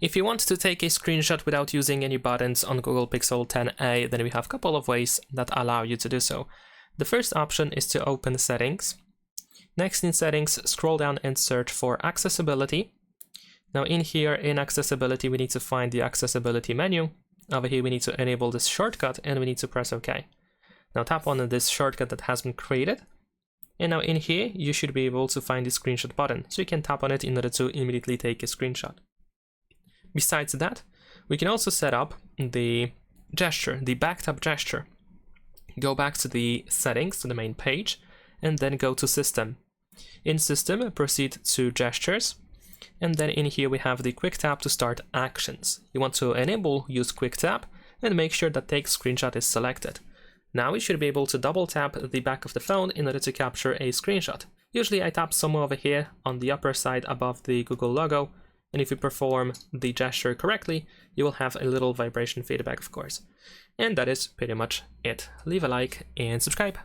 If you want to take a screenshot without using any buttons on Google Pixel 10a, then we have a couple of ways that allow you to do so. The first option is to open Settings. Next in Settings, scroll down and search for Accessibility. Now in here, in Accessibility, we need to find the Accessibility menu. Over here, we need to enable this shortcut and we need to press OK. Now tap on this shortcut that has been created. And now in here, you should be able to find the screenshot button. So you can tap on it in order to immediately take a screenshot. Besides that, we can also set up the gesture, the back tap gesture. Go back to the settings, to the main page, and then go to System. In System, proceed to Gestures, and then in here we have the quick tap to start actions. You want to enable use quick tap and make sure that take screenshot is selected. Now we should be able to double tap the back of the phone in order to capture a screenshot. Usually I tap somewhere over here on the upper side above the Google logo, and if you perform the gesture correctly, you will have a little vibration feedback, of course. And that is pretty much it. Leave a like and subscribe.